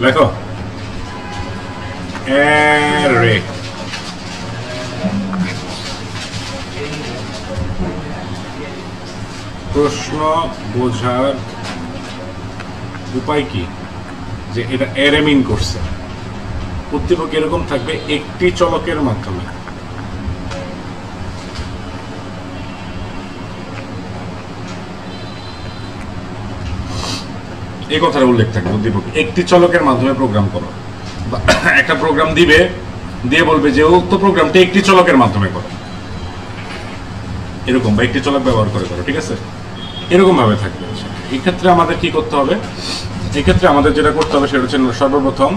লেখো array প্রশ্ন বোঝার উপায় কি যে এটা array মিন করছে উদ্দীপক এরকম থাকবে একটি চলকের মাধ্যমে এই কথার উল্লেখ থাকবে উদ্দীপক একটি চলকের মাধ্যমে প্রোগ্রাম করো একটা প্রোগ্রাম দিবে দিয়ে বলবে যে উক্ত প্রোগ্রামটি একটি চলকের মাধ্যমে করো এরকম বা একটি চলক ব্যবহার করে করো ঠিক আছে এরকম ভাবে থাকবে এই ক্ষেত্রে আমাদের কি করতে হবে এই ক্ষেত্রে আমাদের যেটা করতে হবে সেটা হচ্ছে সর্বপ্রথম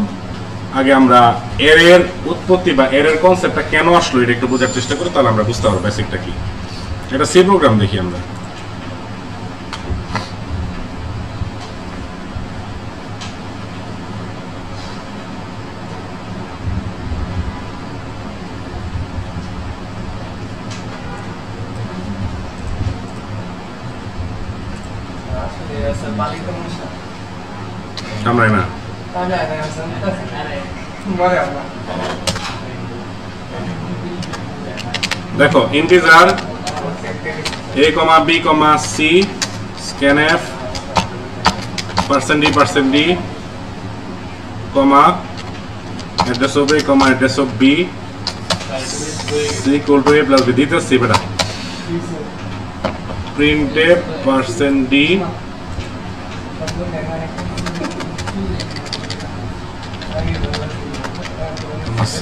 আগে আমরা এর উৎপত্তি বা এর কনসেপ্টটা কেন আসলো এটা একটু বোঝার চেষ্টা করি তাহলে আমরা বুঝতে পারবো বেসিকটা কি এটা সি প্রোগ্রাম দেখি আমরা কামড়ায় না দেখো integer a, b, c scanf %d comma address of a comma address of b c equal to a plus b দিতেছি বেটা printf %d c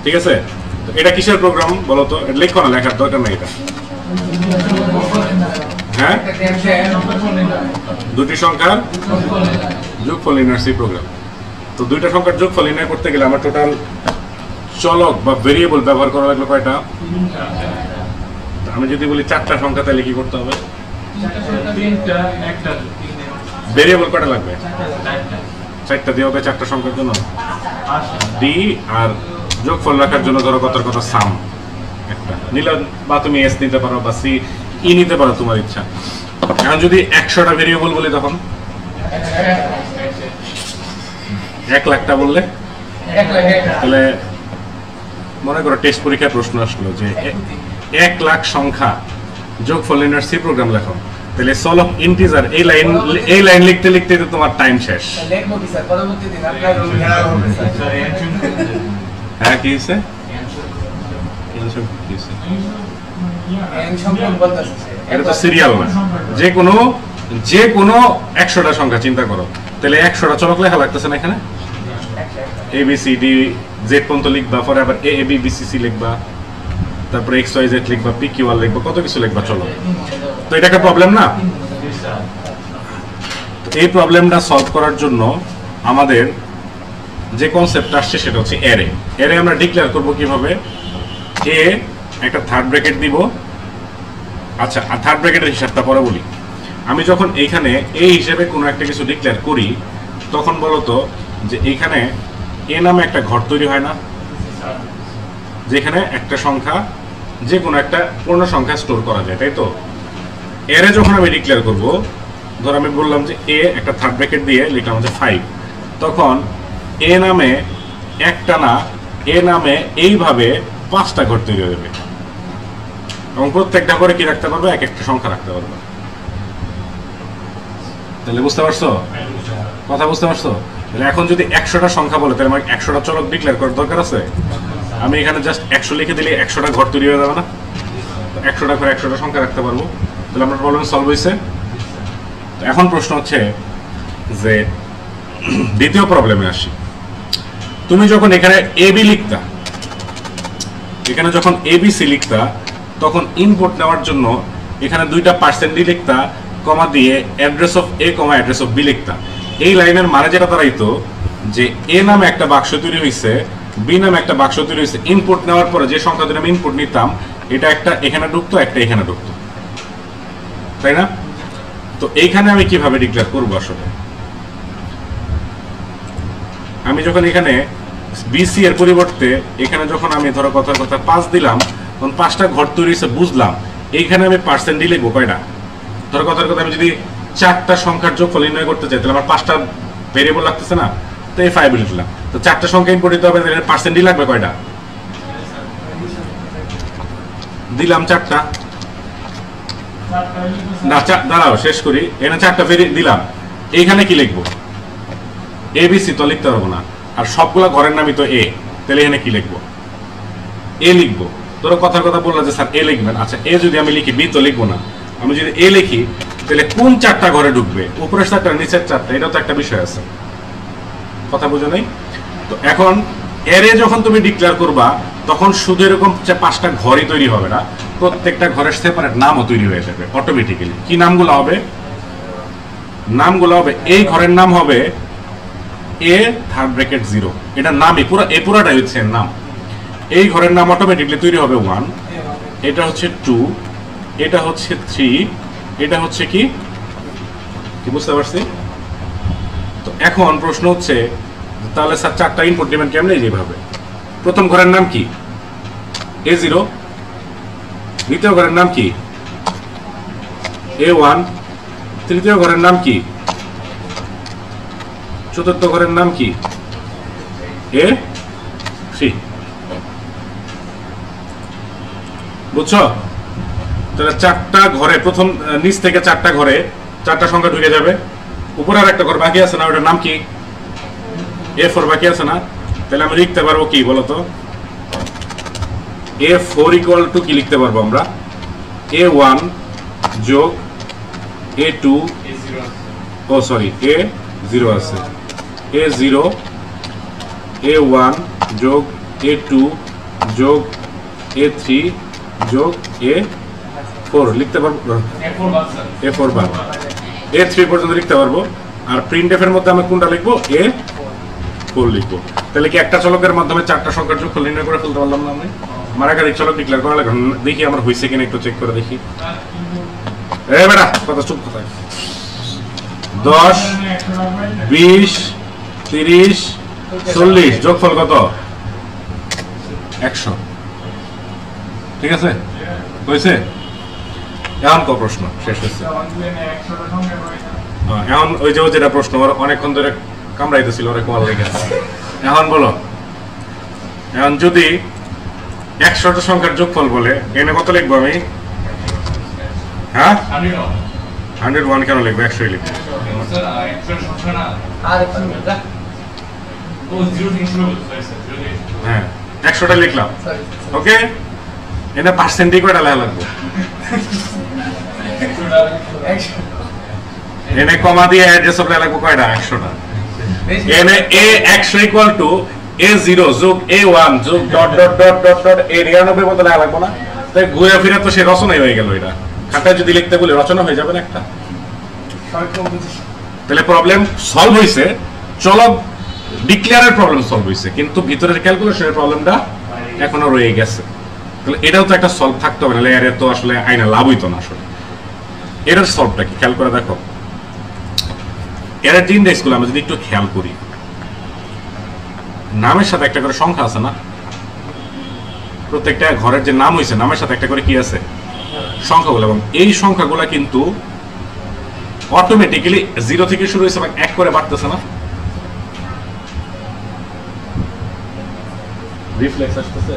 ঠিক আছে এটা কিসের প্রোগ্রাম বলো তো এটা লিখো না লেখার দরকার নাই এটা হ্যাঁ দুটি সংখ্যার যোগফল নির্ণয় সি প্রোগ্রাম তো দুইটা সংখ্যার যোগফল নির্ণয় করতে গেলে আমার টোটাল চলক বা ভেরিয়েবল ব্যবহার করা লাগলো কয়টা আমি যদি বলি চারটা সংখ্যা তাহলে কি করতে হবে ভেরিয়েবল কয়টা লাগবে চারটা দিয়ে হবে চারটা সংখ্যার জন্য ডি আর যোগফল রাখার জন্য ধরো কত কথা সাম একটা নিলে বা তুমি এস নিতে পারো বা সি ই নিতে পারো তোমার ইচ্ছা এখন যদি 100টা ভেরিয়েবল বলি তখন 1,00,000টা বললে তাহলে মনে করো টেস্ট পরীক্ষায় প্রশ্ন আসলো যে 1,00,000 সংখ্যা যোগফল নির্ণয়ের সি প্রোগ্রাম লেখো তাহলে সলভ ইন্টিজার এই লাইন লিখতে লিখতে তো তোমার টাইম শেষ হ্যাঁ কি হয়েছে এটা তো সিরিয়াল না যে কোনো 100টা সংখ্যা চিন্তা করো তাহলে 100টা চলক লেখা লাগতেছে না এখানে A B C D Z পর্যন্ত লিখবা পরে আবার A B B C C লিখবা তারপরে এক্স ওয়াই জেড লিখবা পি কিউ আর লিখবা কত কিছু লিখবা চলো তো এটা একটা প্রবলেম না এই প্রবলেমটা সলভ করার জন্য আমাদের যে কনসেপ্ট আসছে সেটা হচ্ছে অ্যারে আমরা ডিক্লেয়ার করব কিভাবে এ একটা থার্ড ব্র্যাকেট দিব আচ্ছা আর থার্ড ব্র্যাকেটের হিসাবটা পরে বলি আমি যখন এইখানে এ হিসেবে কোনো একটা কিছু ডিক্লেয়ার করি তখন বলতো যে এইখানে এ নামে একটা ঘর তৈরি হয় না যেখানে একটা সংখ্যা যে কোনো একটা পূর্ণ সংখ্যা স্টোর করা যায় তাই তো অ্যারে যখন আমি ডিক্লেয়ার করব ধর আমি বললাম যে এ একটা থার্ড ব্র্যাকেট দিয়ে লিখলাম যে 5 তখন এ নামে একটা না এ নামে এইভাবে 5টা ঘর তৈরি হয়ে যাবে এবং প্রত্যেকটা ঘরে কি রাখতে পারবে এক একটা সংখ্যা রাখতে পারবে তাহলে বুঝতে পারছো কথা বুঝতে পারছো তাহলে এখন যদি 100টা সংখ্যা বলে তাহলে আমার 100টা চলক ডিক্লেয়ার করার দরকার আছে আমি এখানে জাস্ট 100 লিখে দিলে 100টা ঘর তৈরি হয়ে যাবে না 100টা ঘরে 100টা সংখ্যা রাখতে পারবো তাহলে আমার প্রবলেম সলভ হয়েছে এখন প্রশ্ন হচ্ছে যে দ্বিতীয় প্রবলেমে আসি তুমি যখন এখানে এ বি লিখতা এখানে যখন এবিসি লিখতা তখন ইনপুট নেওয়ার জন্য এখানে দুইটা % লিখতা কমা দিয়ে address of A comma address of B লিখতাম। এই লাইনের মানে যেটা দাঁড়াইতো যে এ নামে একটা বাক্স তৈরি হয়েছে, বি নামে একটা বাক্স তৈরি হয়েছে, ইনপুট নেওয়ার পরে যে সংখ্যা দুটো আমি ইনপুট নিতাম এটা একটা এখানে ঢুকতো, একটা এখানে ঢুকতো, তাই না? তো এইখানে আমি কিভাবে ডিক্লেয়ার করবো? আসলে আমি যখন এখানে বিসি এর পরিবর্তে এখানে যখন আমি ধরো কথার কথা 5 দিলাম, তখন 5টা ঘর তৈরি হয়েছে বুঝলাম। এইখানে আমি পার্সেন্টই লিখবো কয়টা? ধরো কথার কথা আমি যদি 4টা সংখ্যার যোগফল নির্ণয় করতে চাই তাহলে আমার 5টা ভেরিয়েবল লাগতেছে না, তো এই 5 লিখলাম। তো 4টা সংখ্যা ইনপুট দিতে হবে, পার্সেন্টই লাগবে কয়টা? দিলাম 4টা না, দাঁড়াও শেষ করি। এখানে 4টা দিলাম, এইখানে কি লিখবো? এবিসি তো লিখতে পারবো না, আর সবগুলা ঘরের নামই তো এ, তাহলে এখানে কি লিখবো? এ লিখবো। ধরো কথার কথা বললাম যে স্যার এ লিখবেন, আচ্ছা এ যদি আমি লিখি, বি তো লিখবো না। আমি যদি এ লিখি তাহলে কোন 4টা ঘরে ঢুকবে? উপরের 4টা নিচের 4টা, এটাও তো একটা বিষয় আছে, কথা বুঝো নাই? তো এখন এরে যখন তুমি ডিক্লেয়ার করবা তখন শুধু এরকম 5টা ঘরই তৈরি হবে না, প্রত্যেকটা ঘরের সেপারেট নামও তৈরি হয়ে যাবে অটোমেটিক্যালি। কি নামগুলো হবে? নামগুলো হবে, এই ঘরের নাম হবে এ থার্ড ব্র্যাকেট 0, এটা নামই পুরো, এ পুরোটাই হচ্ছে নাম। এই ঘরের নাম অটোমেটিক্যালি তৈরি হবে 1, এটা হচ্ছে 2, এটা হচ্ছে 3, এটা হচ্ছে কি বুঝতে পারছি? তো এখন প্রশ্ন হচ্ছে তাহলে স্যার 4টা ইনপুট দিবেন কেমনে? যেভাবে প্রথম ঘরের নাম কি? A0, দ্বিতীয় ঘরের নাম কি? A1, তৃতীয় ঘরের নাম কি? চতুর্থ ঘরের নাম কি? A3, বুঝছো? তাহলে 4টা ঘরে প্রথম নিচ থেকে 4টা ঘরে 4টা সংখ্যা ঢুকে যাবে, উপরে আর একটা ঘর বাকি আছে না, ওটার নাম কি? A4 বাকি আছে না? তাহলে আমি লিখতে পারবো কি বলতো? A4 ইকুয়াল টু কি লিখতে পারবো আমরা? A1 যোগ A2, ও সরি A0 আছে, A0 A1 যোগ A2 যোগ A3 যোগ A4 লিখতে পারবো, A4 বার A3 পর্যন্ত লিখতে পারবো। আর প্রিন্টএফ এর মধ্যে আমি কোনটা লিখবো? A4 লিখবো। তাহলে কি একটা চলকের মাধ্যমে 4টা সংখ্যার যোগফল নির্ণয় করে ফেলতে পারলাম না আমি? আমার একাধিক চলক ডিক্লেয়ার করা লাগে, দেখি আমার হয়েছে কিনা একটু চেক করে দেখি। এ বেটা কথা চুপ, কোথায়? 10 20 30 40 যোগফল কত? 100, ঠিক আছে? হয়েছে? এখন কো প্রশ্ন শেষ হয়েছে। এখন ওই যে যেটা প্রশ্ন অনেকক্ষণ ধরে কামড়াইতেছিল, অনেক মাল লেগে আছে। এখন বলো, এখন যদি 100টা সংখ্যার যোগফল বলে এনে কত লিখবো আমি? হ্যাঁ 101 কেন লিখবো? 100 লিখবো। হ্যাঁ 100টা লিখলাম, ওকে? এনে পার্সেন্টই কয়টা লেখা লাগবে? এনে কমা দিয়ে অ্যাড্রেস অফ লেখা লাগবে কয়টা? 100টা। এনে A100 ইকুয়াল টু A0 যোগ A1 যোগ dot dot dot dot dot A99 মতো লেখা লাগবে না? তাই ঘুরে ফিরে তো সে রচনাই হয়ে গেল। এটা খাতায় যদি লিখতে বলি রচনা হয়ে যাবে না একটা। তাহলে প্রবলেম সলভ হয়েছে, চলক ডিক্লেয়ারের প্রবলেম সলভ হয়েছে, কিন্তু ভিতরের ক্যালকুলেশনের প্রবলেমটা এখনো রয়ে গেছে। তাহলে এটাও তো একটা সলভ থাকতে হবে, নাহলে এর তো আসলে আইনা লাভ হইতো না। আসলে এটার সলভটা কি খেয়াল করে দেখো। এর যে ইন্ডেক্সগুলো আমরা যদি একটু খেয়াল করি, নামের সাথে একটা করে সংখ্যা আছে না? প্রত্যেকটা ঘরের যে নাম হয়েছে নামের সাথে একটা করে কি আছে? সংখ্যাগুলো। এবং এই সংখ্যাগুলো কিন্তু অটোমেটিক্যালি 0 থেকে শুরু হয়েছে এবং 1 করে বাড়তেছে না? রিফ্লেক্স আসতেছে,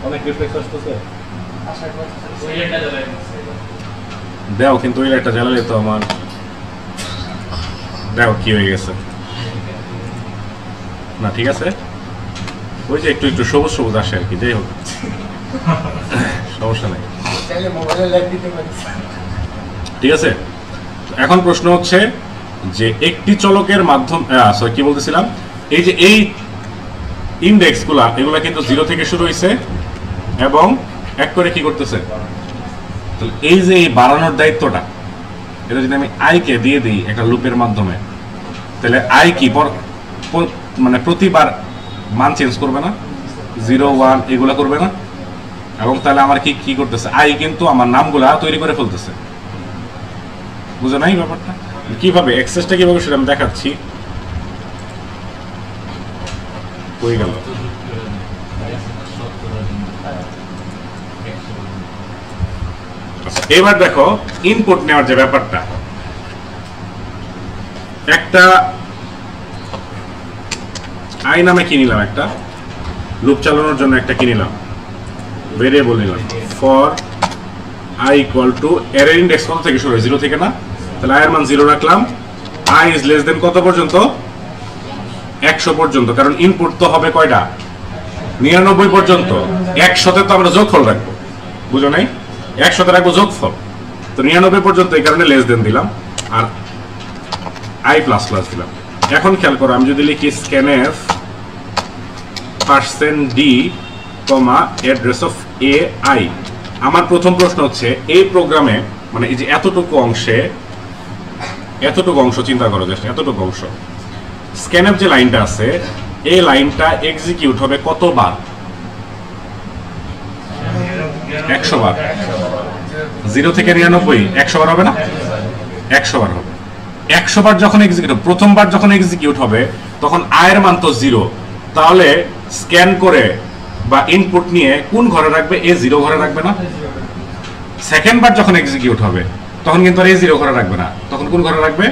অনেক রিফ্লেক্স আসতেছে। দাও কিন্তু ওই লাইটটা জ্বালালে তো আমার দাও কি হয়ে গেছে না? ঠিক আছে, ওই যে একটু একটু সবুজ সবুজ আসে আর কি, যাই হোক সমস্যা নেই, ঠিক আছে। এখন প্রশ্ন হচ্ছে যে একটি চলকের মাধ্যমে কি বলতেছিলাম, এই যে এই ইন্ডেক্স গুলা এগুলা কিন্তু 0 থেকে শুরু হয়েছে এবং 1 করে কি করতেছে। এই যে এই বাড়ানোর দায়িত্বটা এটা যদি আমি আই কে দিয়ে দিই একটা লুপের মাধ্যমে, তাহলে আই কি মানে প্রতিবার মান চেঞ্জ করবে না, 0 1 এগুলা করবে না, এবং তাহলে আমার কি করতেছে, আই কিন্তু আমার নামগুলা তৈরি করে ফেলতেছে। বুঝো নাই ব্যাপারটা? কিভাবে অ্যাক্সেসটা কিভাবে সেটা আমি দেখাচ্ছি। হয়ে গেল। এবার দেখো ইনপুট নেওয়ার যে ব্যাপারটা, একটা আই নামে কি নিলাম, একটা লুপ চালানোর জন্য একটা কি নিলাম, ভেরিয়েবল নিলাম ফর আই ইকুয়াল টু এর ইনডেক্স কত থেকে শুরু হয়, 0 থেকে না, তাহলে আই এর মান 0 রাখলাম, আই ইজ লেস দেন কত পর্যন্ত, 100 পর্যন্ত, কারণ ইনপুট তো হবে কয়টা, 99 পর্যন্ত। 100তে তো আমরা যোগফল রাখবো, বুঝো নাই, 100তে রাখবো যোগফল, তো 99 পর্যন্ত, এই কারণে লেস দেন দিলাম, আর আই প্লাস প্লাস দিলাম। এখন খেয়াল করো, আমি যদি লিখি scanf %d, address of A I, আমার প্রথম প্রশ্ন হচ্ছে এই প্রোগ্রামে, মানে এই যে এতটুকু অংশ চিন্তা করো, জাস্ট এতটুকু অংশ, scanf যে লাইনটা আছে, এই লাইনটা এক্সিকিউট হবে কতবার, 100 বার। 0 থেকে 99 100 বার হবে না, 100 বার হবে। 100 বার যখন এক্সিকিউট হবে, প্রথমবার যখন এক্সিকিউট হবে, তখন আয়ের মান তো 0, তাহলে স্ক্যান করে বা ইনপুট নিয়ে কোন ঘরে রাখবে, A0 ঘরে রাখবে না। সেকেন্ড বার যখন এক্সিকিউট হবে, তখন কিন্তু আর A0 ঘরে রাখবে না, তখন কোন ঘরে রাখবে,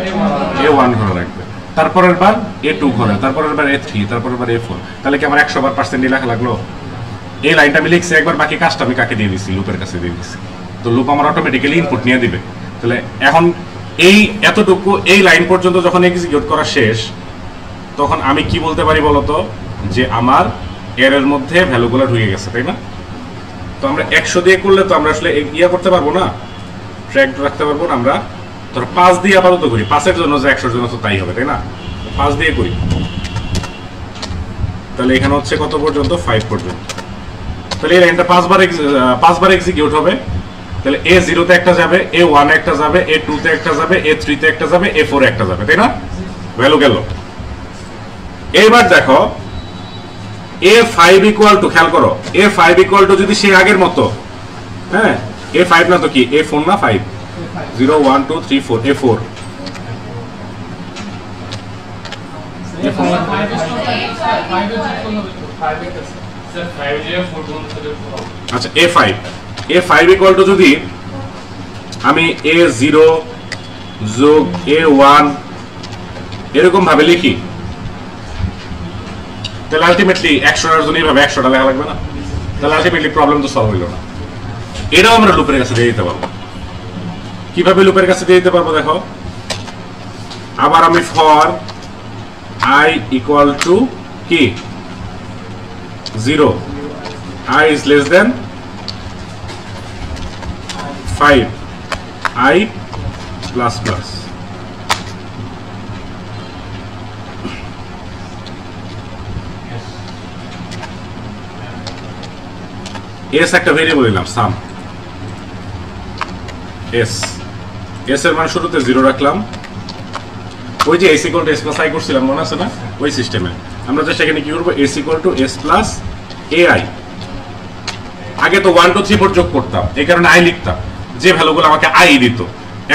A1 ঘরে রাখবে, তারপরের বার A2 ঘরে, তারপরের বার A3, তারপরের বার A4। তাহলে কি আমার 100 বার % লেখা লাগলো? এই লাইনটা আমি লিখছি একবার, বাকি কাজটা আমি কাকে দিয়ে দিচ্ছি, লুপের কাছে দিয়ে দিচ্ছি, তো লুপ আমার অটোমেটিক্যালি ইনপুট নিয়ে দিবে। তাহলে এখন এই এতটুকু, এই লাইন পর্যন্ত যখন এক্সিকিউট করা শেষ, তখন আমি কি বলতে পারি বলতো, যে আমার এর মধ্যে ভ্যালুগুলো ঢুকে গেছে, তাই না? তো আমরা 100 দিয়ে করলে তো আমরা আসলে ইয়া করতে পারবো না, ট্র্যাক রাখতে পারবো না। আমরা ধর 5 দিয়ে আপাতত করি, 5-এর জন্য যে 100-এর জন্য তো তাই হবে, তাই না? 5 দিয়ে করি, তাহলে এখানে হচ্ছে কত পর্যন্ত, 5 পর্যন্ত। তাহলে এই লাইনটা 5 বার এক্সিকিউট হবে, তাহলে A0 তে একটা যাবে, A1 এ একটা যাবে, A2 তে একটা যাবে, A3 তে একটা যাবে, A4 এ একটা যাবে, তাই না? ভ্যালু গেল। এইবার দেখো A5 ইকুয়াল টু, খেয়াল করো, A5 ইকুয়াল টু যদি সে আগের মতো, হ্যাঁ, A5 না তো কি, A4 না 5, 0 1 2 3 4, A4, আচ্ছা A5 ইকুয়াল টু যদি আমি A0 যোগ A1 এরকম ভাবে লিখি, তাহলে আলটিমেটলি 100টার জন্য এইভাবে 100টা লেখা লাগবে না, তাহলে আলটিমেটলি প্রবলেম তো সলভ হইল না। এটাও আমরা লুপের কাছে দিয়ে দিতে পারবো। কিভাবে লুপের কাছে দিয়ে দিতে পারবো দেখো, আবার আমি ফর i ইকুয়াল টু কি 0, i is less than 5, i plus plus, s একটা ভেরিয়েবল নিলাম সাম, s এর মান শুরুতে 0 রাখলাম, ওই যে s equal to s plus i করছিলাম, মনে আছে না? ওই সিস্টেমে আমরা জাস্ট এখানে কি করব, s equal to s plus ai। আগে তো 1 2 3 4 যোগ করতাম, এই কারণে i লিখতাম, যে ভ্যালুগুলো আমাকে i দিত।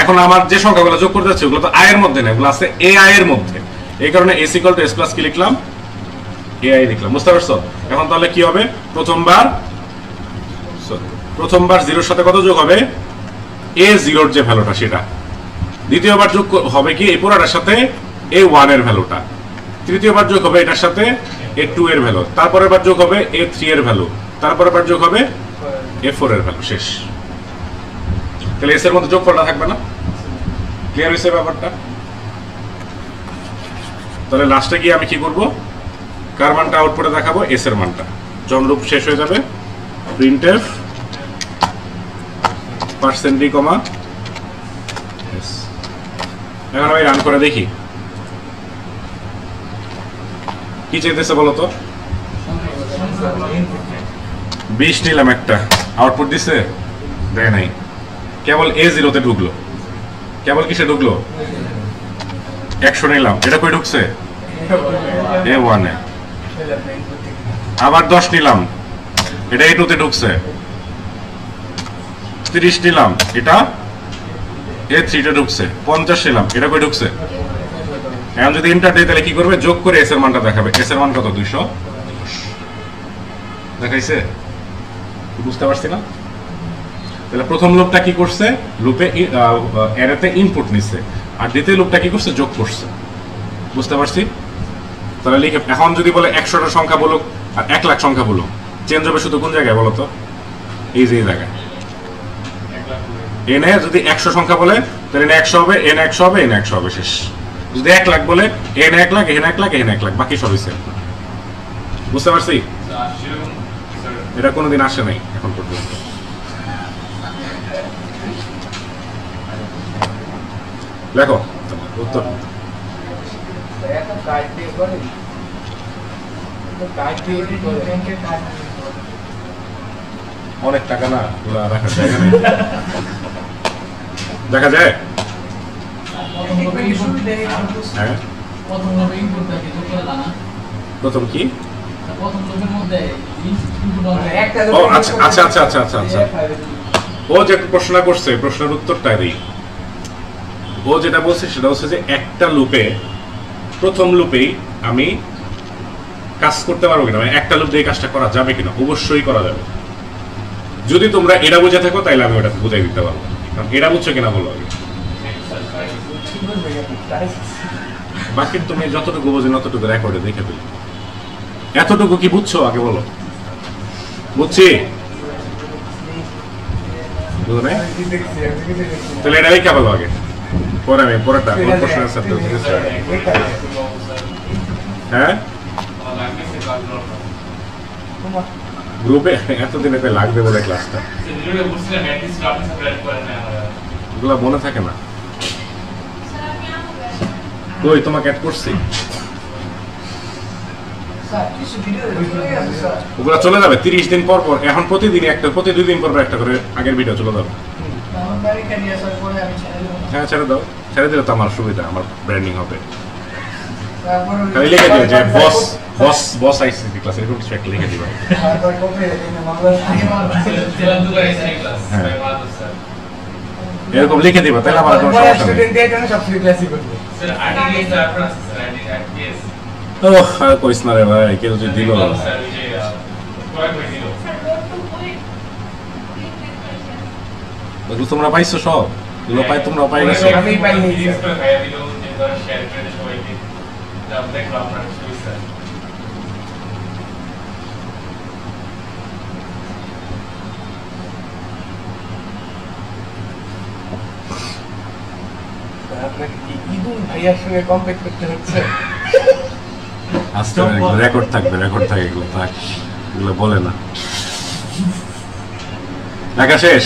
এখন আমার যে সংখ্যাগুলো যোগ করতে যাচ্ছে ওগুলো তো i এর মধ্যে না, ওগুলো আছে ai এর মধ্যে, এই কারণে s equal to s plus কি লিখলাম, ai লিখলাম। বুঝতে পারছো? এখন তাহলে কি হবে, প্রথমবার 0 এর সাথে কত যোগ হবে, A0 এর যে ভ্যালুটা সেটা, দ্বিতীয়বার যোগ হবে কি এই পুরাটার সাথে A1 এর ভ্যালুটা, তৃতীয়বার যোগ হবে এটার সাথে A2 এর ভ্যালু, তারপরের বার যোগ হবে A3 এর ভ্যালু, তারপরের বার যোগ হবে A4 এর ভ্যালু, শেষ। তাহলে এস এর মধ্যে যোগফলটা থাকবে না। ক্লিয়ার হয়েছে ব্যাপারটা? তাহলে লাস্টে গিয়ে আমি কি করব, কার মানটা আউটপুটে দেখাবো, এস এর মানটা। যখন লুপ শেষ হয়ে যাবে printf %d, yes। এখন আমি রান করে দেখি কি চাইতেছে বলো তো। 20 নিলাম, একটা আউটপুট দিছে, দেয় নাই, কেবল A0 তে ঢুকলো, কেবল কিসে ঢুকলো 100 নিলাম, এটা কই ঢুকছে A1 এ। আবার 10 নিলাম, এটা A2 তে ঢুকছে। 30 নিলাম, এটা A3 তে ঢুকছে। 50 নিলাম, এটা কই ঢুকছে। এখন যদি এন্টার দেই তাহলে কি করবে, যোগ করে এস এর মানটা দেখাবে। এস এর মান কত 200 দেখাইছে, বুঝতে পারছি না। তাহলে প্রথম লুপটা কি করছে, লুপে অ্যারেতে ইনপুট নিচ্ছে, আর দ্বিতীয় লুপটা কি করছে, যোগ করছে। বুঝতে পারছি। তাহলে লিখে এখন যদি বলে 100টা সংখ্যা বলুক আর 1 লাখ সংখ্যা বলুক, চেঞ্জ হবে শুধু কোন জায়গায় বলো তো, এই যে এই জায়গায়। এনে যদি 100 সংখ্যা বলে তাহলে এনে 100 হবে, এনে 100 হবে, এনে 100 হবে, শেষ। যদি 1 লাখ বলে এনে 1 লাখ, এনে 1 লাখ, এনে 1 লাখ, বাকি সবই সেম। বুঝতে পারছি। এটা কোনোদিন আসে নাই এখন পর্যন্ত। দেখো উত্তর অনেক টাকা না, ওরা রাখার জায়গা নেই। দেখা যায় হ্যাঁ প্রথম কি, ও আচ্ছা আচ্ছা আচ্ছা আচ্ছা আচ্ছা আচ্ছা, ও যে প্রশ্ন করছে প্রশ্নের উত্তরটা দিই। ও যেটা বলছে সেটা হচ্ছে যে একটা লুপে, প্রথম লুপেই আমি কাজ করতে পারবো কিনা, মানে একটা লুপ দিয়ে কাজটা করা যাবে কিনা। অবশ্যই করা যাবে। যদি তোমরা এটা বুঝে থাকো তাহলে আমি ওটা বুঝাই দিতে পারবো। কারণ এটা বুঝছো কিনা বলো আগে, বাকি তুমি যতটুকু বোঝেন ততটুকু রেকর্ডে দেখে দিই। এতটুকু কি বুঝছো আগে বলো। বুঝছি, বুঝো নাই তাহলে এটা লেখা বলো আগে, পরে আমি পরেরটা প্রশ্ন আনসার দেব। হ্যাঁ গ্রুপে এতদিনে তাই লাগবে বলে ক্লাসটা, এগুলো মনে থাকে না। কই তোমাকে অ্যাড করছি, ওগুলো চলে যাবে 30 দিন পর পর। এখন প্রতিদিন একটা, প্রতি 2 দিন পর পর একটা করে আগের ভিডিও চলে যাবে। হ্যাঁ ছেড়ে দাও, ছেড়ে দিলে তো আমার সুবিধা, আমার ব্র্যান্ডিং হবে। লিখে দিও যে বস বস বস আইসিটি ক্লাস, এরকম কিছু একটা লিখে দিবা। এরকম লিখে দিবা, তাহলে আমার কোনো সমস্যা নেই। ও কইস না রে ভাই, কেউ যদি দিল তোমরা পাইছো সব এগুলো, পাই তোমরা পাই গেছো। আস্তে রেকর্ড থাকবে, রেকর্ড থাকে, এগুলো থাক, এগুলো বলে না। লেখা শেষ,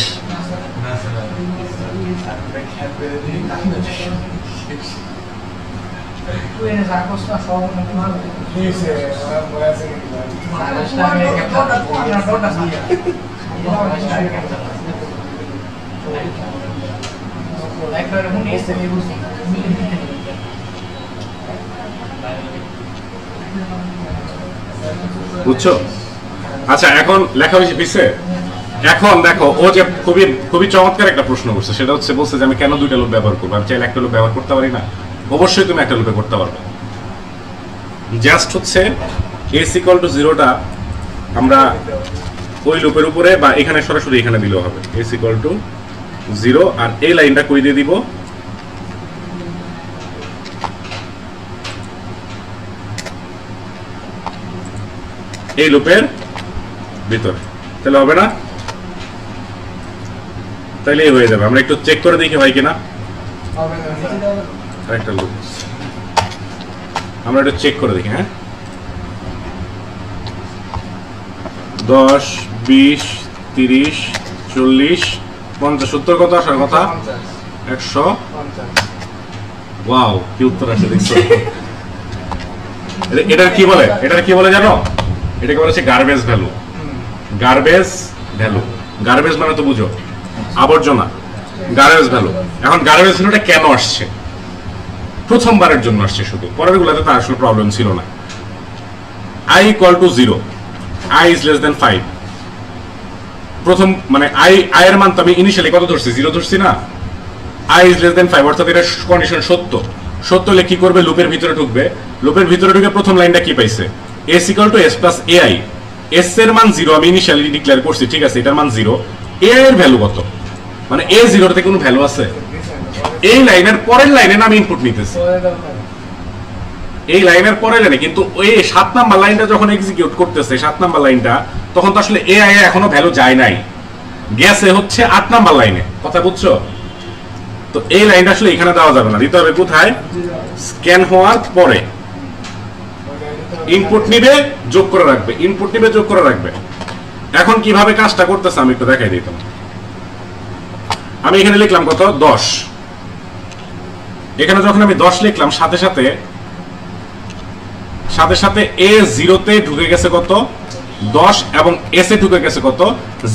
বুঝছো? আচ্ছা এখন লেখা হয়েছে পিছে। এখন দেখো ও যে খুবই খুবই চমৎকার একটা প্রশ্ন করছে, সেটা হচ্ছে বলছে যে আমি কেন 2টা লুপ ব্যবহার করবো, আমি চাইলে একটা লুপ ব্যবহার করতে পারি না। অবশ্যই তুমি একটা লুপে করতে পারবে। জাস্ট হচ্ছে s=0টা আমরা ওই লুপের উপরে বা এখানে সরাসরি এখানে দিলেও হবে। s=0 আর এই লাইনটা কই দিয়ে দিব, এই লুপের ভিতরে, তাহলে হবে না? তাহলে হয়ে যাবে। আমরা একটু চেক করে দেখি ভাই কিনা। আরেকটা লুপ আমরা একটু চেক করে দেখি। হ্যাঁ 10 20 30 40 50 70 কত আসার কথা? 100। ওয়াও, কি উত্তর আসে দেখছো। এটা কি বলে, এটা কি বলে জানো? এটাকে বলে হচ্ছে garbage value. Garbage value, garbage মানে তো বুঝো আবর্জনা। Garbage value. এখন গার্বেজ ভ্যালুটা কেন আসছে? প্রথমবারের জন্য আসছে, শুধু পরের গুলাতে তার আসলে প্রবলেম ছিল না। i equal to 0, i is less than 5, প্রথম মানে i এর মান তো আমি ইনিশিয়ালি কত ধরছি? 0 ধরছি না? i is less than 5 অর্থাৎ এটা কন্ডিশন সত্য। সত্য হলে কি করবে? লুপের ভিতরে ঢুকবে। লুপের ভিতরে ঢুকে প্রথম লাইনটা কি পাইছে? s equal to s plus ai, s এর মান 0 আমি ইনিশিয়ালি ডিক্লেয়ার করছি, ঠিক আছে, এটার মান 0, ai এর ভ্যালু কত? মানে a 0 তে কোনো ভ্যালু আছে? এই লাইনের পরের লাইনে আমি ইনপুট নিতেছি, এই লাইনের পরের লাইনে, কিন্তু ওই 7 নাম্বার লাইনটা যখন এক্সিকিউট করতেছে, 7 নাম্বার লাইনটা, তখন তো আসলে ai এখনো ভ্যালু যায় নাই, গেছে হচ্ছে 8 নাম্বার লাইনে। কথা বুঝছো? তো এই লাইনটা আসলে এখানে দেওয়া যাবে না, দিতে হবে কোথায়? স্ক্যান হওয়ার পরে ইনপুট নিবে, যোগ করে রাখবে, ইনপুট নিবে, যোগ করে রাখবে। এখন কিভাবে কাজটা করতেছে আমি একটু দেখাই দিই তোমাকে। আমি এখানে লিখলাম কত? 10। এখানে যখন আমি 10 লিখলাম, সাথে সাথে a 0 তে ঢুকে গেছে কত? 10, এবং s এ ঢুকে গেছে কত?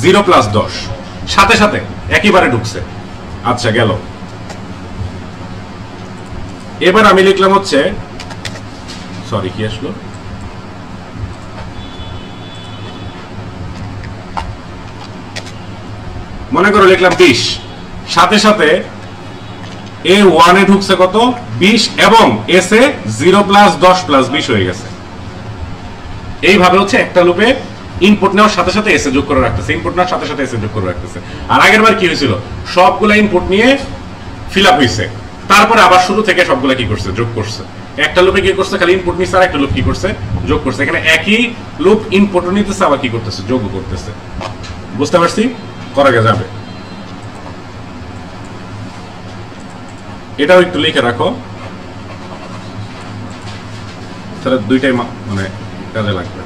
0 প্লাস 10, সাথে সাথে একইবারে ঢুকছে। আচ্ছা, গেল। এবার আমি লিখলাম হচ্ছে, সরি কি আসলো, মনে করো লিখলাম 20, সাথে সাথে a1 এ ঢুকছে কত? 20, এবং s এ 0 প্লাস 10 প্লাস 20 হয়ে গেছে। এইভাবে হচ্ছে একটা লুপে ইনপুট নেওয়ার সাথে সাথে s এ যোগ করে রাখতেছে, ইনপুট নেওয়ার সাথে সাথে s এ যোগ করে রাখতেছে। আর আগের বার কি হয়েছিল? সবগুলা ইনপুট নিয়ে ফিল আপ হয়েছে, তারপরে আবার শুরু থেকে সবগুলা কি করছে? যোগ করছে। একটা লুপে কি করছে? খালি ইনপুট নিচ্ছে, আর একটা লুপ কি করছে? যোগ করছে। এখানে একই লুপ ইনপুট নিতেছে, আবার কি করতেছে? যোগ করতেছে। বুঝতে পারছি? করা যাবে। এটাও একটু লিখে রাখো, তাহলে দুইটাই মানে কাজে লাগবে।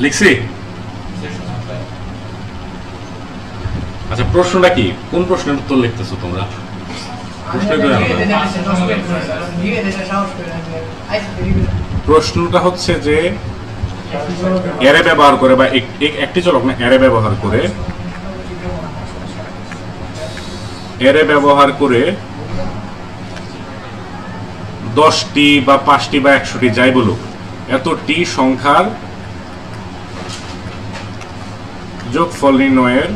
লিখছি? আচ্ছা, প্রশ্নটা কি? কোন প্রশ্নের উত্তর লিখতেছো তোমরা? প্রশ্নটা হচ্ছে যে অ্যারে ব্যবহার করে, বা একটি চলক না, অ্যারে ব্যবহার করে, অ্যারে ব্যবহার করে 10টি বা 5টি বা 100টি যাই বলুক, এতটি সংখ্যার যোগফল নির্ণয়ের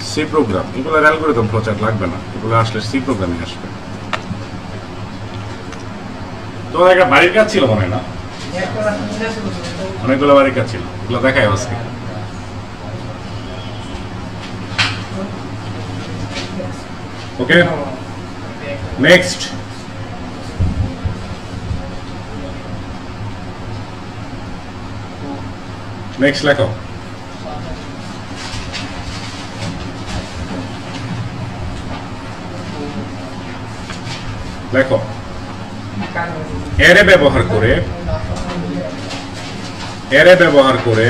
সি প্রোগ্রাম। এগুলো অ্যালগরিদম ফ্লোচার্ট লাগবে না, এগুলো আসলে সি প্রোগ্রামে আসবে। তোমার একটা বাড়ির কাজ ছিল মনে হয় না? অনেকগুলো বাড়ির কাজ ছিল, এগুলো দেখাই আজকে। ওকে, নেক্সট। নেক্সট লেখো। লেখো, অ্যারে ব্যবহার করে, অ্যারে ব্যবহার করে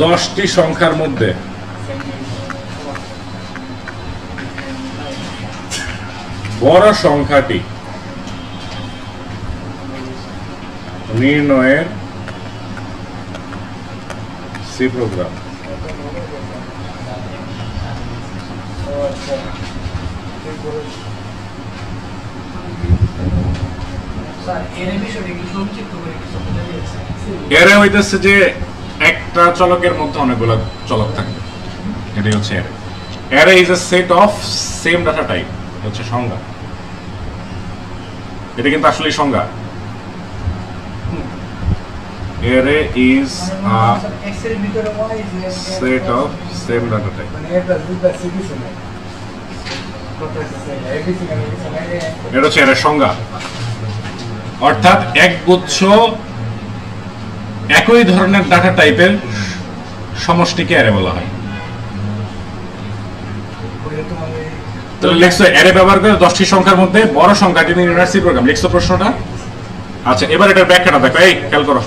দশটি সংখ্যার মধ্যে বড় সংখ্যাটি নির্ণয়ের সি প্রোগ্রাম। এরে হইতেছে যে একটা চলকের মধ্যে অনেকগুলো চলক থাকবে, এটাই হচ্ছে এরে। এরে is a set of same data type, হচ্ছে সংজ্ঞা। এটা কিন্তু আসলে সংজ্ঞা। Array is a set of same data type. এটা হচ্ছে এর সংজ্ঞা। অর্থাৎ এক গুচ্ছ একই ধরনের ডাটা টাইপের সমষ্টিকে অ্যারে বলা হয়। তাহলে লিখছো অ্যারে ব্যবহার করে 10টি সংখ্যার মধ্যে বড় সংখ্যাটি নির্ণয়ের সি প্রোগ্রাম। লিখছো প্রশ্নটা? আচ্ছা, এবার এটার ব্যাখ্যাটা দেখো, এই খেয়াল করো।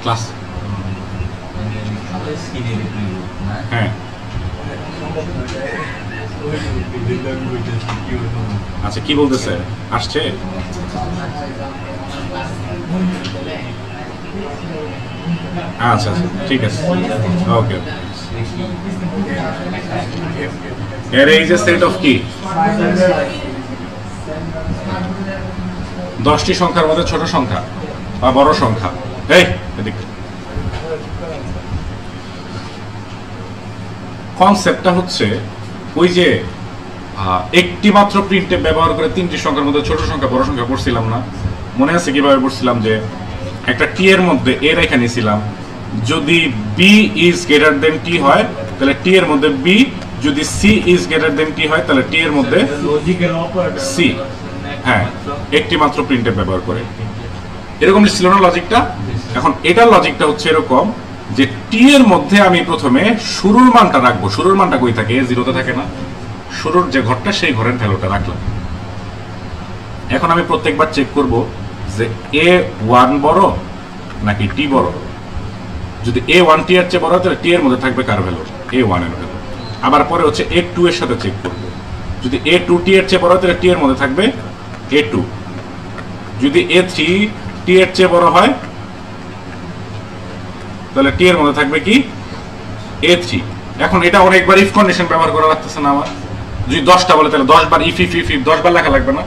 ক্লাস হ্যাঁ, আচ্ছা কি বলতেছে? আসছে? আচ্ছা আচ্ছা ঠিক আছে, ওকে। Array is a set of কি? 10টি সংখ্যার মধ্যে ছোট সংখ্যা বা বড় সংখ্যা। এই এদিকে কনসেপ্টটা হচ্ছে ওই যে একটি মাত্র প্রিন্টে ব্যবহার করে 3টি সংখ্যার মধ্যে ছোট সংখ্যা বড় সংখ্যা পড়ছিলাম না? মনে আছে কিভাবে পড়ছিলাম? যে একটা টি এর মধ্যে এ রেখা নিয়েছিলাম, যদি বি ইজ গ্রেটার দেন টি হয় তাহলে টি এর মধ্যে বি, যদি সি ইজ গ্রেটার দেন টি হয় তাহলে টি এর মধ্যে সি। হ্যাঁ, একটি মাত্র প্রিন্টে ব্যবহার করে এরকম ছিল না লজিকটা? এখন এটার লজিকটা হচ্ছে এরকম যে টি এর মধ্যে আমি প্রথমে শুরুর মানটা রাখবো। শুরুর মানটা কই থাকে? এ জিরোতে থাকে না? শুরুর যে ঘরটা সেই ঘরের ভ্যালুটা রাখলাম। এখন আমি প্রত্যেকবার চেক করব যে এ ওয়ান বড় নাকি টি বড়। যদি এ ওয়ান টি এর চেয়ে বড় তাহলে টি এর মধ্যে থাকবে কার ভ্যালু? এ ওয়ান এর ভ্যালু। আবার পরে হচ্ছে এ টু এর সাথে চেক করব, যদি এ টু টি এর চেয়ে বড় তাহলে টি এর মধ্যে থাকবে এ টু। যদি এ থ্রি টি এর চেয়ে বড় হয় তাহলে টি এর মধ্যে থাকবে কি? A three. এখন এটা অনেকবার ইফ কন্ডিশন ব্যবহার করা লাগতেছে না আমার? যদি 10টা বলে তাহলে 10 বার ইফ ইফ ইফ ইফ 10 বার লেখা লাগবে না?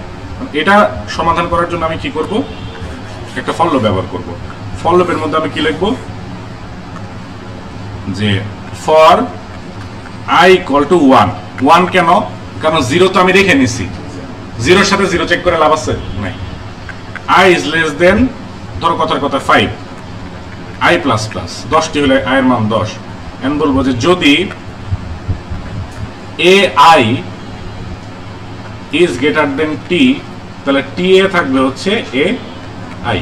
এটা সমাধান করার জন্য আমি কি করব? একটা ফর লুপ ব্যবহার করব। ফর লুপের মধ্যে আমি কি লিখব? যে ফর i ইকুয়াল টু 1। 1 কেন? কারণ 0 তো আমি রেখে নিছি, 0 এর সাথে 0 চেক করে লাভ আছে নাই। i ইজ লেস দেন, ধরো কথার কথা 5, i প্লাস প্লাস 10টি হলে i এর মান 10। এখন বলবো যে যদি ai is greater than t তাহলে t এ থাকবে হচ্ছে ai।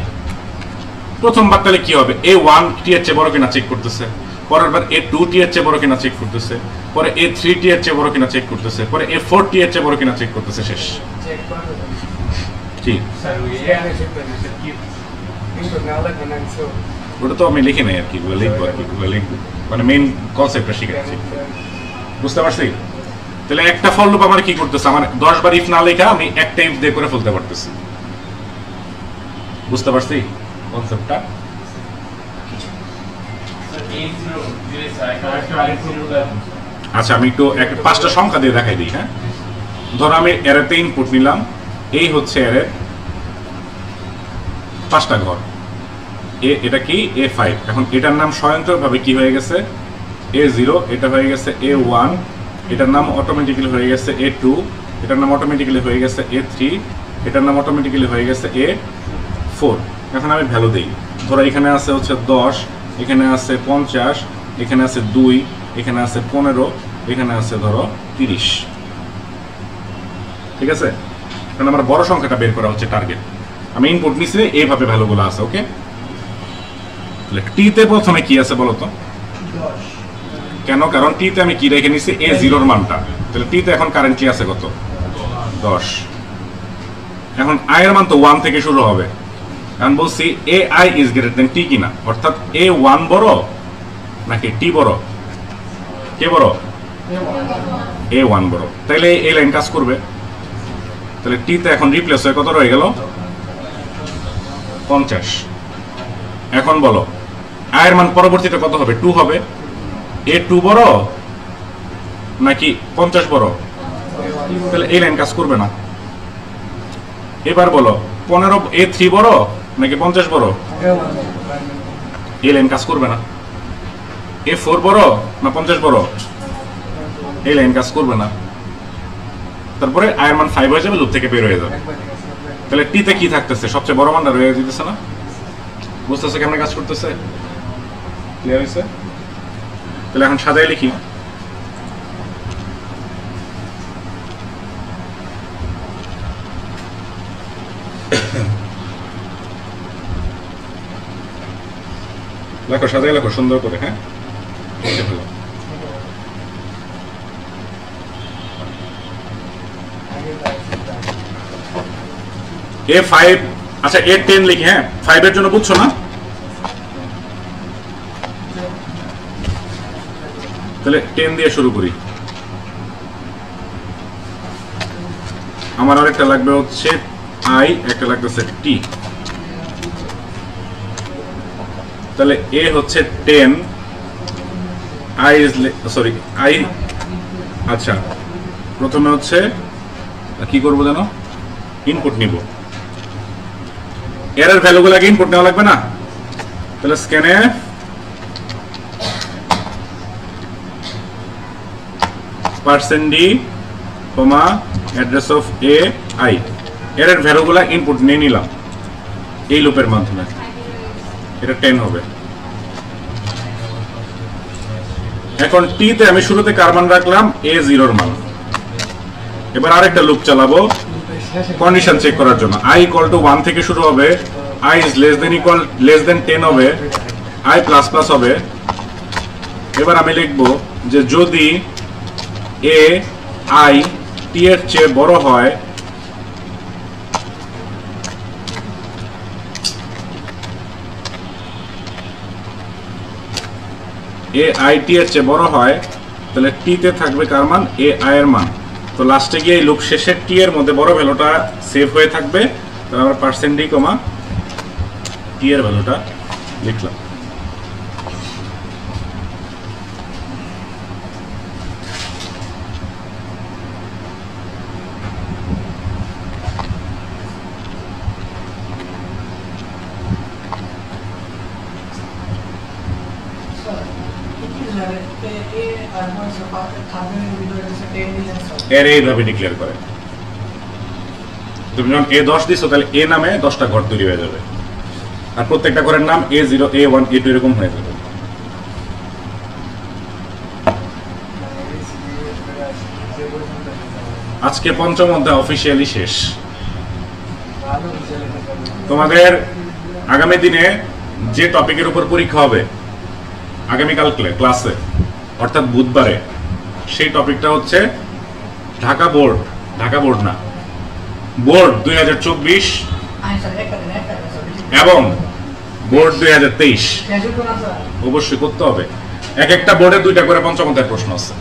প্রথমবার তাহলে কি হবে? a1 t এর চেয়ে বড় কিনা চেক করতেছে, পরের বার a2 t এর চেয়ে বড় কিনা চেক করতেছে, পরে a3 t এর চেয়ে বড় কিনা চেক করতেছে, পরে a4 t এর চেয়ে বড় কিনা চেক করতেছে, শেষ। কি ওটা তো আমি লিখি নাই আর কি, লিখবো আর কি, লিখবো মানে মেইন কনসেপ্টটা শিখাচ্ছি, বুঝতে পারছি? তাহলে একটা ফর লুপ আমার কি করতেছে? আমার 10 বার ইফ না লেখা আমি একটা ইফ দিয়ে করে ফেলতে পারতেছি, বুঝতে পারছি কনসেপ্টটা? আচ্ছা, আমি একটু 5টা সংখ্যা দিয়ে দেখাই দিই। হ্যাঁ, ধরো আমি অ্যারেতে ইনপুট নিলাম, এই হচ্ছে অ্যারে 5টা ঘর, এটা কি a5। এখন এটার নাম স্বয়ংক্রিয়ভাবে কি হয়ে গেছে? a0, এটা হয়ে গেছে a1, এটার নাম অটোমেটিক্যালি হয়ে গেছে a2, এটার নাম অটোমেটিক্যালি হয়ে গেছে a3, এটার নাম অটোমেটিক্যালি হয়ে গেছে a4। এখন আমি ভ্যালু দেই, ধরো এখানে আছে হচ্ছে 10, এখানে আছে 50, এখানে আছে 2, এখানে আছে 15, এখানে আছে ধরো 30। ঠিক আছে? কারণ আমার বড় সংখ্যাটা বের করা হচ্ছে টার্গেট। আমি ইনপুট নিছি, এইভাবে ভ্যালুগুলো আছে। ওকে, তাহলে টিতে প্রথমে কি আছে বলো তো? কেন? কারণ টিতে আমি কি রেখে নিছি? a0 এর মানটা। তাহলে টিতে এখন কারেন্টলি আছে কত? 10। এখন i এর মান তো 1 থেকে শুরু হবে। এখন বলছি ai is greater than t কিনা, অর্থাৎ a1 বড় নাকি t বড়? কে বড়? a1 বড়। তাহলে এই লাইন কাজ করবে। তাহলে টিতে এখন রিপ্লেস হয়ে কত রয়ে গেল? 50। এখন বলো i এর মান পরবর্তীতে কত হবে? 2 হবে। a2 বড় নাকি 50 বড়? তাহলে এই লাইন কাজ করবে না। এবার বলো 15 a3 বড় নাকি 50 বড়? এই লাইন কাজ করবে না। a4 বড় না 50 বড়? এই লাইন কাজ করবে না। তারপরে i এর মান 5 হয়ে যাবে, লুপ থেকে বের হয়ে যাবে। তাহলে টিতে কি থাকতেছে? সবচেয়ে বড় মানটা রয়ে যেতেছে না? বুঝতেছে কেমন কাজ করতেছে? ক্লিয়ার হয়েছে? তাহলে এখন সাজাই লিখি। লেখো, সাজাই লেখো সুন্দর করে। হ্যাঁ, A5, আচ্ছা A10 লিখি। হ্যাঁ, 5 এর জন্য বুঝছো না? তাহলে 10 দিয়ে শুরু করি। আমার আরেকটা লাগবে হচ্ছে I, একটা লাগতেছে T। তাহলে A হচ্ছে 10, I is সরি I, আচ্ছা প্রথমে হচ্ছে কি করবো জানো, ইনপুট নিব। এর ভ্যালুগুলোকে ইনপুট নেওয়া লাগবে না? তাহলে স্ক্যানে %d, অ্যাড্রেস অফ AI, এর ভ্যালুগুলা ইনপুট নিয়ে নিলাম এই লুপের মাধ্যমে। এটা 10 হবে। এখন T তে আমি শুরুতে কার মান রাখলাম? A0 এর মান। এবার আরেকটা লুপ চালাবো কন্ডিশন চেক করার জন্য। I equal to 1 থেকে শুরু হবে, I is less than 10 হবে, I plus plus হবে। এবার আমি লিখবো যে যদি AI T এর চেয়ে বড় হয়, AI T এর চেয়ে বড় হয়, তাহলে T তে থাকবে কার মান? AI এর মান। তো লাস্টে গিয়ে এই লুপ শেষে T এর মধ্যে বড় ভ্যালুটা সেভ হয়ে থাকবে। তাহলে আমরা %d, T এর ভ্যালুটা লিখলাম। এর এইভাবে ডিক্লেয়ার করে। তুমি যখন A10 দিছো তাহলে A নামে 10টা ঘর তৈরি হয়ে যাবে, আর প্রত্যেকটা ঘরের নাম A0, A1, A2 এরকম হয়ে যাবে। আজকে পঞ্চম অধ্যায় অফিসিয়ালি শেষ। তোমাদের আগামী দিনে যে টপিকের উপর পরীক্ষা হবে আগামীকাল ক্লাসে, অর্থাৎ বুধবারে, সেই টপিকটা হচ্ছে ঢাকা বোর্ড না, বোর্ড 2024 এবং বোর্ড 2023 অবশ্যই করতে হবে। এক একটা বোর্ডে 2টা করে পঞ্চম অধ্যায়ের প্রশ্ন আছে।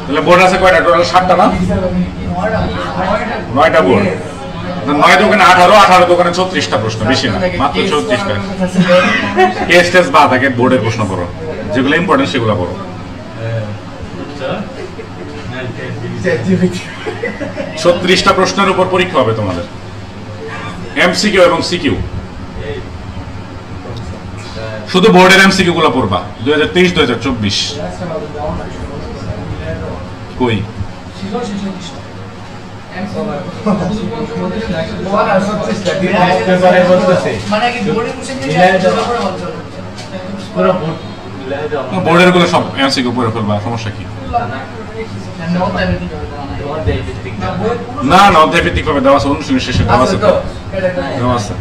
তাহলে বোর্ড আছে কয়টা? টোটাল 7টা না? 9টা বোর্ড। 9 দোকানে 18, 18 দোকানে 34টা প্রশ্ন, বেশি না, মাত্র 34টা। কেস টেস্ট বাদ, আগে বোর্ডের প্রশ্ন পড়ো, যেগুলো ইম্পর্টেন্ট সেগুলো পড়ো। 36টা প্রশ্নের উপর পরীক্ষা হবে তোমাদের, MCQ এবং CQ। শুধু বোর্ডের MCQ গুলো পড়বা 2023, 2024। কই বোর্ডের গুলো সব MCQ পড়ে ফেলবা, সমস্যা কি? না না, অধ্যায় ভিত্তিক ভাবে দেওয়া আছে, অনুষ্ঠানের শেষে দেওয়া আছে, দেওয়া আছে।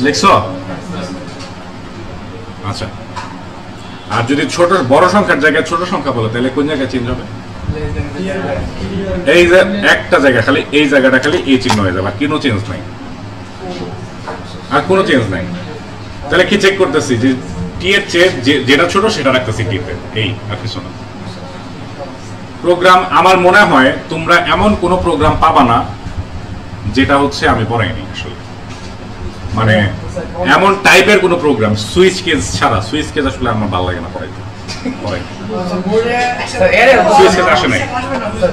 লিখছো? আচ্ছা, আর যদি ছোট বড় সংখ্যার জায়গায় ছোট সংখ্যা বলে তাহলে কোন জায়গায় চেঞ্জ হবে? এই যে একটা জায়গা খালি, এই জায়গাটা খালি এই চিহ্ন হয়ে যাবে, কোনো চেঞ্জ নাই, আর কোনো চেঞ্জ নাই। তাহলে কি চেক করতেছি যে টি এর চেয়ে যেটা ছোট সেটা রাখতেছি টিতে, এই আর কিছু না। প্রোগ্রাম আমার মনে হয় তোমরা এমন কোন প্রোগ্রাম পাবা না যেটা হচ্ছে আমি পড়াইনি আসলে, মানে এমন টাইপের কোন প্রোগ্রাম সুইচ কেস ছাড়া। সুইচ কেস আসলে আমার ভালো লাগে না পড়াইতে। পরে এরে সুইচ কেস আসে নাই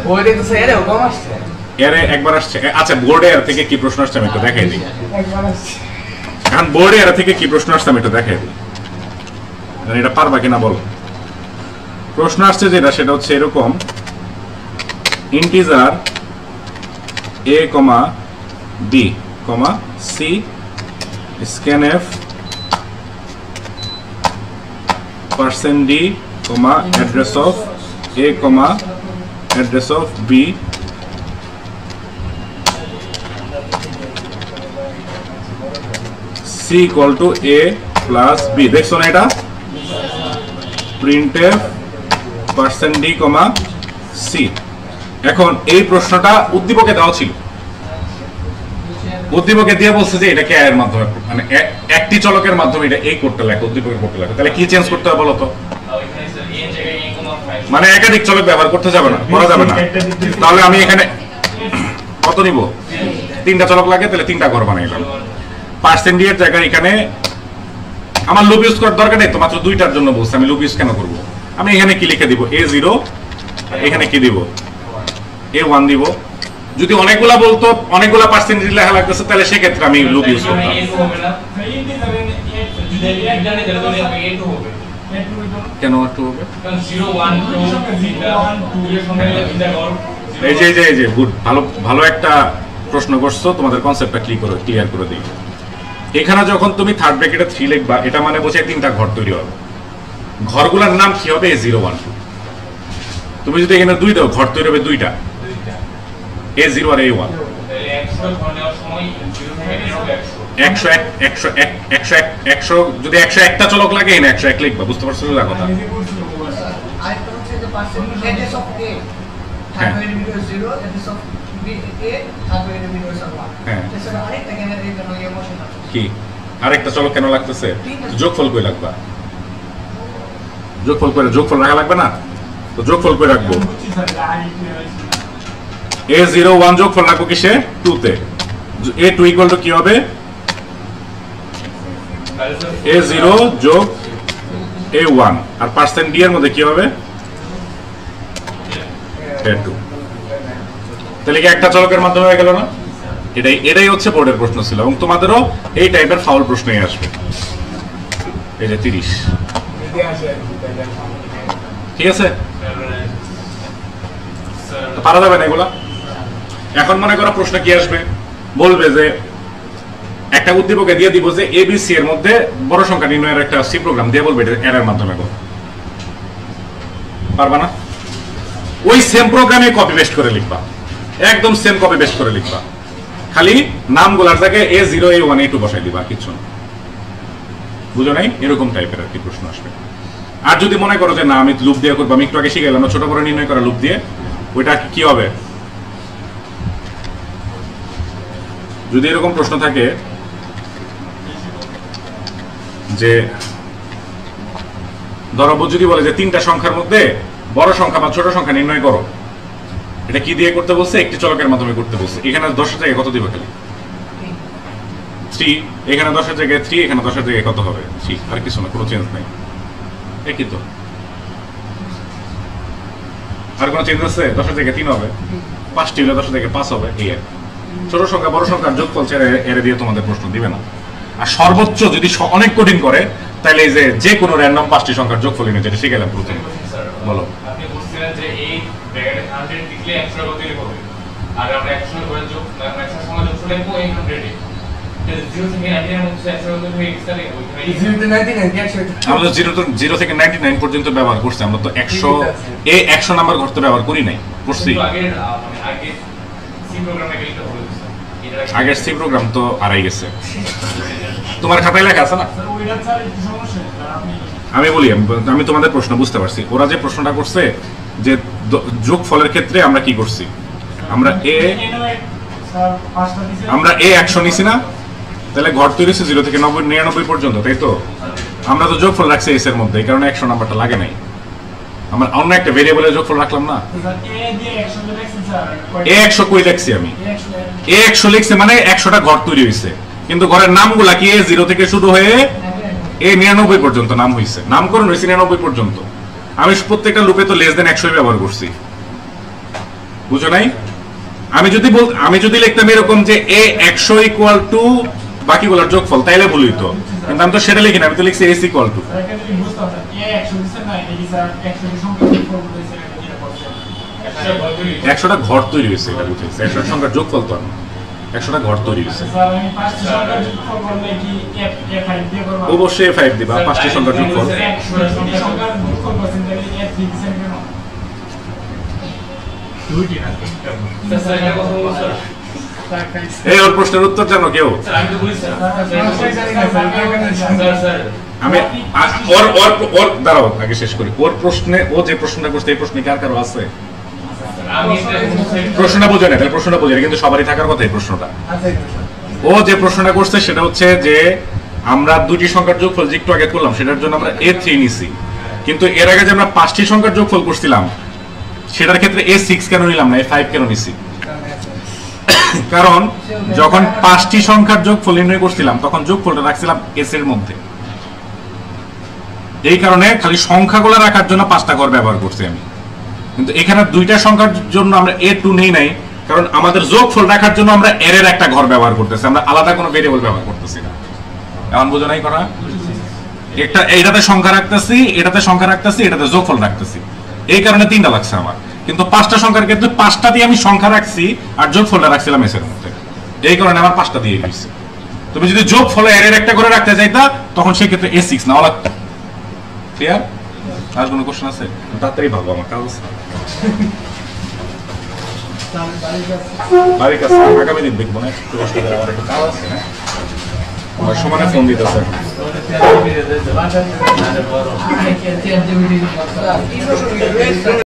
বোর্ডে তো এরে কম আসছে এরে একবার আসছে। আচ্ছা বোর্ডে এর থেকে কি প্রশ্ন আসছে আমি একটু দেখাই দিই। একবার আসছে কারণ বোর্ডে এর থেকে কি প্রশ্ন আসছে আমি একটু দেখাই দিই, এটা পারবা কিনা বলো। প্রশ্ন আসছে যেটা সেটা হচ্ছে এরকম, integer a, b, c scanf %d, address of a, address of b c equal to a plus b। দেখছো না এটা, printf %d, c। এখন এই প্রশ্নটা উদ্দীপকে দেওয়া ছিল, উদ্দীপকে দিয়ে বলছে যে এটাকে এর মাধ্যমে মানে একটি চলকের মাধ্যমে এটা এই কোডটা লেখো, উদ্দীপকের কোডটা লেখো। তাহলে কি চেঞ্জ করতে হবে বলো তো? মানে একাধিক চলক ব্যবহার করতে যাবে না, করা যাবে না। তাহলে আমি এখানে কত নিব? 3টা চলক লাগে, তাহলে 3টা ঘর বানাইলাম। % এর জায়গায় এখানে আমার লুপ ইউজ করার দরকার নেই তো, মাত্র 2টার জন্য বলছি। আমি লুপ ইউজ কেন করব? আমি এখানে কি লিখে দিব? a0, এখানে কি দিব? a1 দিব। যদি অনেকগুলা বলতো, অনেকগুলা পার্সেন্টেজ লেখা লাগতেছে, তাহলে সেক্ষেত্রে আমি লুপ ইউজ করতাম। কেন একটু হবে? এই যে গুড, ভালো একটা প্রশ্ন করছো, তোমাদের কনসেপ্টটা ক্লিয়ার করে দিই। এখানে যখন তুমি থার্ড ব্র্যাকেটে 3 লিখবা, এটা মানে বোঝে 3টা ঘর তৈরি হবে। ঘরগুলোর নাম কি হবে? a0, a1। তুমি যদি এখানে 2 দাও, ঘর তৈরি হবে 2টা, a0 আর a1। 100 যদি 101টা চলক লাগে, এখানে 101 লিখবা। বুঝতে পারছো না কথা? আরেকটা হচ্ছে যে address of a third video 0 address of b a third video 1। হ্যাঁ সেটা আরেকটা কেন এই জন্য এই অপশন আছে কি? আরেকটা চলক কেন লাগতেছে? যোগফল কই লাগবা? যোগফল রাখা লাগবে না তো? যোগফল কই রাখবো? a01 যোগফল রাখবো কিসে? 2 তে। a2 ইকুয়াল টু কি হবে? a0 যোগ a1। আর % d এর মধ্যে কি হবে? a2। তাহলে কি একটা চলকের মাধ্যমে হয়ে গেল না? এটাই হচ্ছে বোর্ডের প্রশ্ন ছিল, এবং তোমাদেরও এই টাইপের ফাউল প্রশ্নই আসবে। এই যে 30, ঠিক আছে? পারা যাবে না এগুলা। এখন মনে করো প্রশ্ন কি আসবে, বলবে যে একটা উদ্দীপকে দিয়ে দিব যে ABC এর মধ্যে বড় সংখ্যা নির্ণয়ের একটা সি প্রোগ্রাম দিয়ে বলবে এটা এর মাধ্যমে করো। পারবা না? ওই সেম প্রোগ্রামে কপি পেস্ট করে লিখবা, একদম সেম কপি পেস্ট করে লিখবা, খালি নামগুলোর জায়গায় a0 a1 a2 বসাই দিবা, কিছু না। বুঝো নাই? এরকম টাইপের আর কি প্রশ্ন আসবে। আর যদি মনে করো যে না আমি লুপ দিয়ে করবো, আমি একটু আগে শিখে গেলাম ছোট বড় নির্ণয় করা লুপ দিয়ে, ওইটা কি হবে? যদি এরকম প্রশ্ন থাকে যে ধরো যদি বলে যে 3টা সংখ্যার মধ্যে বড় সংখ্যা বা ছোট সংখ্যা নির্ণয় করো, এটা কি দিয়ে করতে বলছে? একটি চলকের মাধ্যমে করতে বলছে। এখানে 10 এর জায়গায় কত দিবে? খালি 3। এখানে 10 এর জায়গায় 3, এখানে 10 এর জায়গায় কত হবে? 3। আর কিছু না, কোনো চেঞ্জ নাই। একই তো, আর কোনো চেঞ্জ আছে? 10 এর জায়গায় 3 হবে, 5টি হলে 10 এর জায়গায় 5 হবে। এই ছোট সংখ্যা বড় সংখ্যার যোগফল এর দিয়ে তোমাদের প্রশ্ন দিবে না। আর সর্বোচ্চ যদি অনেক কঠিন করে, তাহলে এই যে কোনো র্যান্ডম 5টি সংখ্যার যোগফল এনে যেটা শিখে গেলাম প্রথমে। বলো। আপনি বলছিলেন যে এই ব্র্যাকেটে 100 লিখলে 100 কত হবে, আর আমরা 100 করে যোগ ম্যাক্সিমাম সময় যোগ করে লিখবো 800 এ। 0 থেকে 99 হচ্ছে 100 কত হয়ে গেছে, তাহলে ওইখানে 0 to 99 আমরা 0 থেকে 99 পর্যন্ত ব্যবহার করছি। আমরা তো 100 নাম্বার ঘর তো ব্যবহার করি নাই, করছি। আগে সি প্রোগ্রামে গেলে তো আগের সি প্রোগ্রাম তো হারাই গেছে। তোমার খাতায় লেখা আছে না? আমি বলি, আমি তোমাদের প্রশ্ন বুঝতে পারছি। ওরা যে প্রশ্নটা করছে যে যোগফলের ক্ষেত্রে আমরা কি করছি, আমরা এ 100 নিছি না, তাহলে ঘর তৈরি হচ্ছে 0 থেকে 99 পর্যন্ত, তাই তো? আমরা তো যোগফল রাখছি এস এর মধ্যে, এই কারণে 100 নাম্বারটা লাগে নাই। আমরা অন্য একটা ভেরিয়েবলের যোগফল রাখলাম না। এ 100 কই লিখছি আমি? এ 100 লিখছি মানে 100টা ঘর তৈরি হয়েছে, কিন্তু ঘরের নামগুলা কি 0 থেকে শুরু হয়ে এ 99 পর্যন্ত নাম হয়েছে, নামকরণ হয়েছে 99 পর্যন্ত। আমি প্রত্যেকটা লুপে তো লেস দেন 100 ব্যবহার করছি, বুঝো নাই? আমি যদি লিখতাম এরকম যে a 100 ইকুয়াল টু বাকিগুলোর যোগফল, তাইলে ভুল হইতো, কিন্তু আমি তো সেটা লিখি না, আমি তো লিখছি s ইকুয়াল টু। একশোটা ঘর তৈরি হয়েছে, এটা বুঝেছি, 100 সংখ্যার যোগফল তো না, 100টা ঘর তৈরি হয়েছে। অবশ্যই f5 দিবা, 5টি সংখ্যার যোগফল। এই ওর প্রশ্নের উত্তর জানো কেউ? আমি ওর দাঁড়াও, আগে শেষ করি। ওর প্রশ্নে, ও যে প্রশ্নটা করছে, এই প্রশ্নে কার কারো আছে? প্রশ্নটা বোঝে না, তাহলে প্রশ্নটা বোঝে না, কিন্তু সবারই থাকার কথা এই প্রশ্নটা। ও যে প্রশ্নটা করছে সেটা হচ্ছে যে আমরা দুটি সংখ্যার যোগফল যে একটু আগে করলাম, সেটার জন্য আমরা a3 নিছি, কিন্তু এর আগে যে আমরা 5টি সংখ্যার যোগফল করছিলাম সেটার ক্ষেত্রে a6 কেন নিলাম না, a5 কেন নিছি? কারণ যখন 5টি সংখ্যার যোগফল নির্ণয় করছিলাম তখন যোগফলটা রাখছিলাম s এর মধ্যে, এই কারণে খালি সংখ্যাগুলো রাখার জন্য 5টা ঘর ব্যবহার করছি আমি। কিন্তু এখানে দুইটা সংখ্যার জন্য আমরা a2 নেই নাই, কারণ আমাদের যোগফল রাখার জন্য আমরা এর একটা ঘর ব্যবহার করতেছি, আমরা আলাদা কোনো ভেরিয়েবল ব্যবহার করতেছি না। এমন বুঝো নাই করা? এইটাতে সংখ্যা রাখতেছি, এটাতে সংখ্যা রাখতেছি, এটাতে যোগফল রাখতেছি, এই কারণে 3টা লাগছে আমার। কিন্তু 5টা সংখ্যার ক্ষেত্রে 5টা দিয়ে আমি সংখ্যা রাখছি আর যোগফলটা রাখছিলাম s এর মধ্যে, এই কারণে আমার 5টা দিয়ে দিয়েছি। তুমি যদি যোগফলে এর একটা করে রাখতে চাইতা তখন সেই ক্ষেত্রে a6 নাও লাগতো। ক্লিয়ার? আর কোনো কোশ্চেন আছে? তাড়াতাড়ি ভাবো, আমার কাজ আছে। বাড়ির কাছে আগামী দিন দেখবো না, একটু কষ্ট করে, আমার একটু কাজ আছে না, আমার সমানে ফোন দিতেছে।